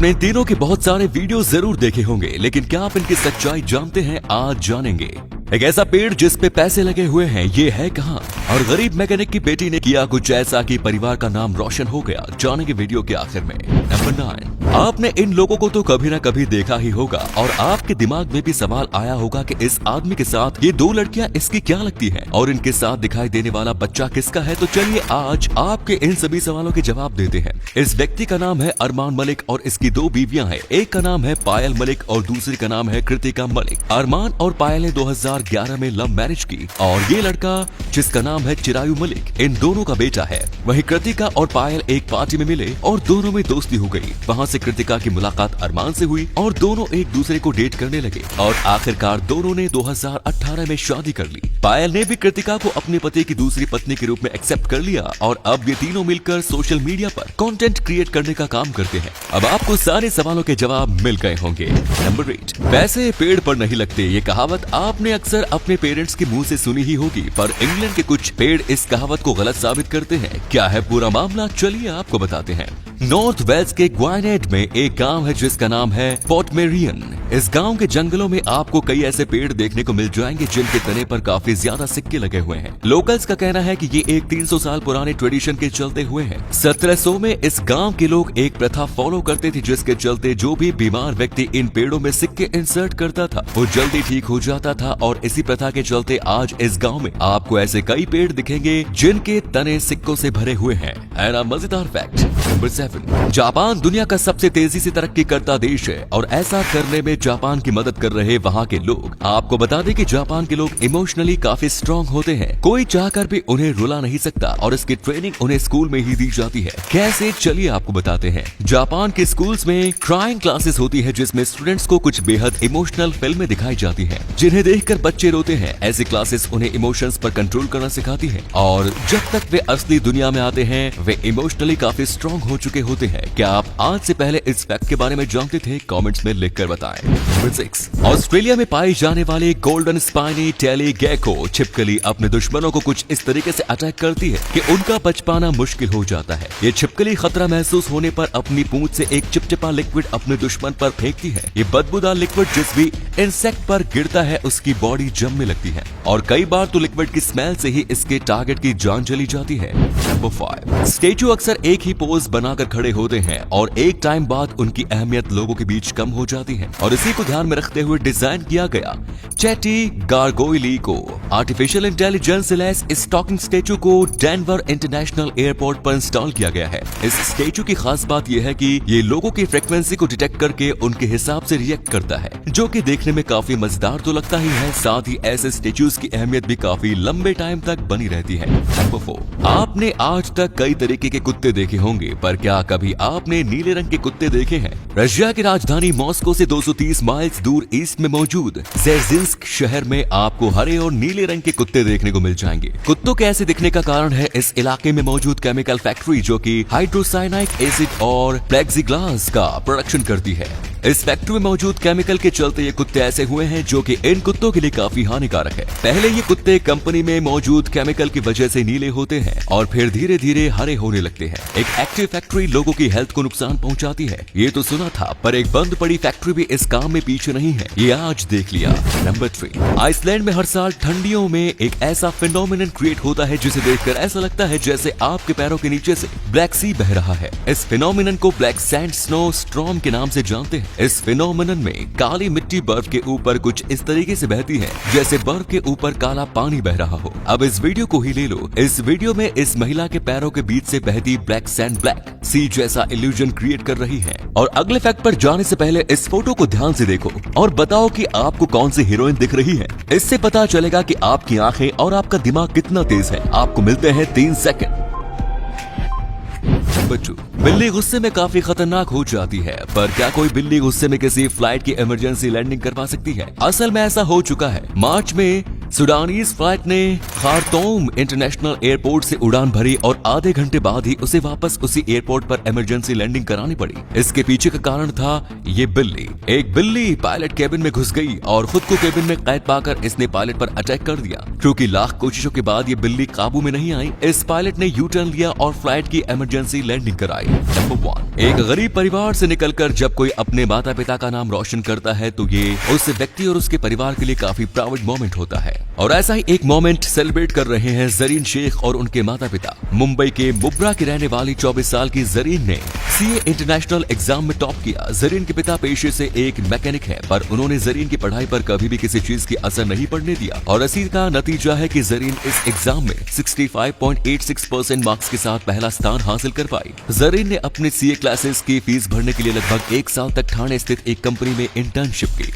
आपने तीनों के बहुत सारे वीडियो जरूर देखे होंगे, लेकिन क्या आप इनकी सच्चाई जानते हैं? आज जानेंगे। एक ऐसा पेड़ जिस पे पैसे लगे हुए हैं, ये है कहाँ? और गरीब मैकेनिक की बेटी ने किया कुछ ऐसा कि परिवार का नाम रोशन हो गया। जानेंगे वीडियो के आखिर में। नंबर 9, आपने इन लोगों को तो कभी ना कभी देखा ही होगा और आपके दिमाग में भी सवाल आया होगा कि इस आदमी के साथ ये दो लड़कियां इसकी क्या लगती हैं और इनके साथ दिखाई देने वाला बच्चा किसका है? तो चलिए आज आपके इन सभी सवालों के जवाब देते हैं। इस व्यक्ति का नाम है अरमान मलिक और इसकी दो बीवियां हैं। एक का नाम है पायल मलिक और दूसरी का नाम है कृतिका मलिक। अरमान और पायल ने 2011 में लव मैरिज की और ये लड़का जिसका नाम है चिरायू मलिक, इन दोनों का बेटा है। वहीं कृतिका और पायल एक पार्टी में मिले और दोनों में दोस्ती हो गई। वहाँ से कृतिका की मुलाकात अरमान से हुई और दोनों एक दूसरे को डेट करने लगे और आखिरकार दोनों ने 2018 में शादी कर ली। पायल ने भी कृतिका को अपने पति की दूसरी पत्नी के रूप में एक्सेप्ट कर लिया और अब ये तीनों मिलकर सोशल मीडिया पर कंटेंट क्रिएट करने का काम करते हैं। अब आपको सारे सवालों के जवाब मिल गए होंगे। नंबर 8, पैसे पेड़ पर नहीं लगते। ये कहावत आपने अक्सर अपने पेरेंट्स के मुंह से सुनी ही होगी, पर इंग्लैंड के कुछ पेड़ इस कहावत को गलत साबित करते हैं। क्या है पूरा मामला? चलिए आपको बताते हैं। नॉर्थ वेल्स के ग्वाइनेड में एक गांव है जिसका नाम है पोर्टमेरियन। इस गांव के जंगलों में आपको कई ऐसे पेड़ देखने को मिल जाएंगे जिनके तने पर काफी ज्यादा सिक्के लगे हुए हैं। लोकल्स का कहना है कि ये एक 300 साल पुराने ट्रेडिशन के चलते हुए हैं। 1700 में इस गांव के लोग एक प्रथा फॉलो करते थे जिसके चलते जो भी बीमार व्यक्ति इन पेड़ों में सिक्के इंसर्ट करता था वो जल्दी ठीक हो जाता था और इसी प्रथा के चलते आज इस गाँव में आपको ऐसे कई पेड़ दिखेंगे जिनके तने सिक्कों से भरे हुए हैं। मजेदार फैक्ट। नंबर 7, जापान दुनिया का सबसे तेजी से तरक्की करता देश है और ऐसा करने में जापान की मदद कर रहे वहाँ के लोग। आपको बता दें कि जापान के लोग इमोशनली काफी स्ट्रॉन्ग होते हैं। कोई चाहकर भी उन्हें रुला नहीं सकता और इसकी ट्रेनिंग उन्हें स्कूल में ही दी जाती है। कैसे? चलिए आपको बताते हैं। जापान के स्कूल्स में क्राइंग क्लासेस होती है जिसमें स्टूडेंट्स को कुछ बेहद इमोशनल फिल्में दिखाई जाती है जिन्हें देखकर बच्चे रोते हैं। ऐसी क्लासेस उन्हें इमोशंस पर कंट्रोल करना सिखाती है और जब तक वे असली दुनिया में आते हैं वे इमोशनली काफी स्ट्रॉन्ग हो चुके होते हैं। क्या आप आज से पहले इस फैक्ट के बारे में जानते थे? कमेंट्स में लिखकर बताएं। नंबर 6, ऑस्ट्रेलिया में पाई जाने वाली गोल्डन स्पाइनी टेली गेको छिपकली अपने दुश्मनों को कुछ इस तरीके से अटैक करती है कि उनका बच पाना मुश्किल हो जाता है। ये छिपकली खतरा महसूस होने पर अपनी पूंछ से एक चिपचिपा लिक्विड अपने दुश्मन पर फेंकती है। ये बदबूदार लिक्विड जिस भी इंसेक्ट पर गिरता है उसकी बॉडी जमने लगती है और कई बार तो लिक्विड की स्मेल से ही इसके टारगेट की जान चली जाती है। नंबर 5, स्टैचू अक्सर एक ही पोज बनाकर खड़े होते हैं और एक टाइम बाद उनकी अहमियत लोगों के बीच कम हो जाती है और इसी को ध्यान में रखते हुए डिजाइन किया गया चैटी गारगोइली को आर्टिफिशियल इंटेलिजेंस से लैस इस टॉकिंग स्टैचू को डेनवर इंटरनेशनल एयरपोर्ट पर इंस्टॉल किया गया है। इस स्टैचू की खास बात यह है कि ये लोगों की फ्रीक्वेंसी को डिटेक्ट करके उनके हिसाब से रिएक्ट करता है, जो कि देखने में काफी मजेदार तो लगता ही है। साथ ही ऐसे स्टैचूज की अहमियत भी काफी लंबे टाइम तक बनी रहती है। नंबर 4, आपने आज तक कई तरीके के कुत्ते देखे होंगे, पर क्या कभी आपने नीले रंग के कुत्ते देखे हैं? रशिया की राजधानी मॉस्को से 230 माइल्स दूर ईस्ट में मौजूद ज़ेर्जिंस्क शहर में आपको हरे और नीले रंग के कुत्ते देखने को मिल जाएंगे। कुत्तों के ऐसे दिखने का कारण है इस इलाके में मौजूद केमिकल फैक्ट्री जो कि हाइड्रोसाइनाइक एसिड और प्लेक्सीग्लास का प्रोडक्शन करती है। इस फैक्ट्री में मौजूद केमिकल के चलते ये कुत्ते ऐसे हुए हैं जो कि इन कुत्तों के लिए काफी हानिकारक है। पहले ये कुत्ते कंपनी में मौजूद केमिकल की वजह से नीले होते हैं और फिर धीरे धीरे हरे होने लगते हैं। एक एक्टिव फैक्ट्री लोगों की हेल्थ को नुकसान पहुंचाती है, ये तो सुना था, पर एक बंद पड़ी फैक्ट्री भी इस काम में पीछे नहीं है, ये आज देख लिया। नंबर 3, आइसलैंड में हर साल ठंडियों में एक ऐसा फिनोमिनन क्रिएट होता है जिसे देखकर ऐसा लगता है जैसे आपके पैरों के नीचे से ब्लैक सी बह रहा है। इस फिनोमिनन को ब्लैक सैंड स्नो स्टॉर्म के नाम से जानते हैं। इस फिनोमिनन में काली मिट्टी बर्फ के ऊपर कुछ इस तरीके से बहती है जैसे बर्फ के ऊपर काला पानी बह रहा हो। अब इस वीडियो को ही ले लो। इस वीडियो में इस महिला के पैरों के बीच से बहती ब्लैक सैंड ब्लैक सी जैसा इल्यूजन क्रिएट कर रही है। और अगले फैक्ट पर जाने से पहले इस फोटो को ध्यान से देखो और बताओ कि आपको कौन सी हीरोइन दिख रही है। इससे पता चलेगा कि आपकी आंखें और आपका दिमाग कितना तेज है। आपको मिलते हैं 3 सेकंड। बच्चों, बिल्ली गुस्से में काफी खतरनाक हो जाती है, पर क्या कोई बिल्ली गुस्से में किसी फ्लाइट की इमरजेंसी लैंडिंग करवा सकती है? असल में ऐसा हो चुका है। मार्च में सूडानीज फ्लाइट ने खार्तूम इंटरनेशनल एयरपोर्ट से उड़ान भरी और आधे घंटे बाद ही उसे वापस उसी एयरपोर्ट पर इमरजेंसी लैंडिंग करानी पड़ी। इसके पीछे का कारण था ये बिल्ली। एक बिल्ली पायलट केबिन में घुस गई और खुद को केबिन में कैद पाकर इसने पायलट पर अटैक कर दिया। क्योंकि लाख कोशिशों के बाद ये बिल्ली काबू में नहीं आई, इस पायलट ने यू टर्न लिया और फ्लाइट की इमरजेंसी लैंडिंग कराई। नंबर 1, एक गरीब परिवार से निकलकर जब कोई अपने माता पिता का नाम रोशन करता है तो ये उस व्यक्ति और उसके परिवार के लिए काफी प्राउड मोमेंट होता है। और ऐसा ही एक मोमेंट सेलिब्रेट कर रहे हैं जरीन शेख और उनके माता पिता। मुंबई के मुब्रा की रहने वाली 24 साल की जरीन ने सीए इंटरनेशनल एग्जाम में टॉप किया। जरीन के पिता पेशे से एक मैकेनिक है, पर उन्होंने जरीन की पढ़ाई पर कभी भी किसी चीज की असर नहीं पड़ने दिया और इसी का नतीजा है कि जरीन इस एग्जाम में 65.86% मार्क्स के साथ पहला स्थान हासिल कर पाई। जरीन ने अपने सीए क्लासेस की फीस भरने के लिए लगभग 1 साल तक ठाणे स्थित एक कंपनी में इंटर्नशिप की।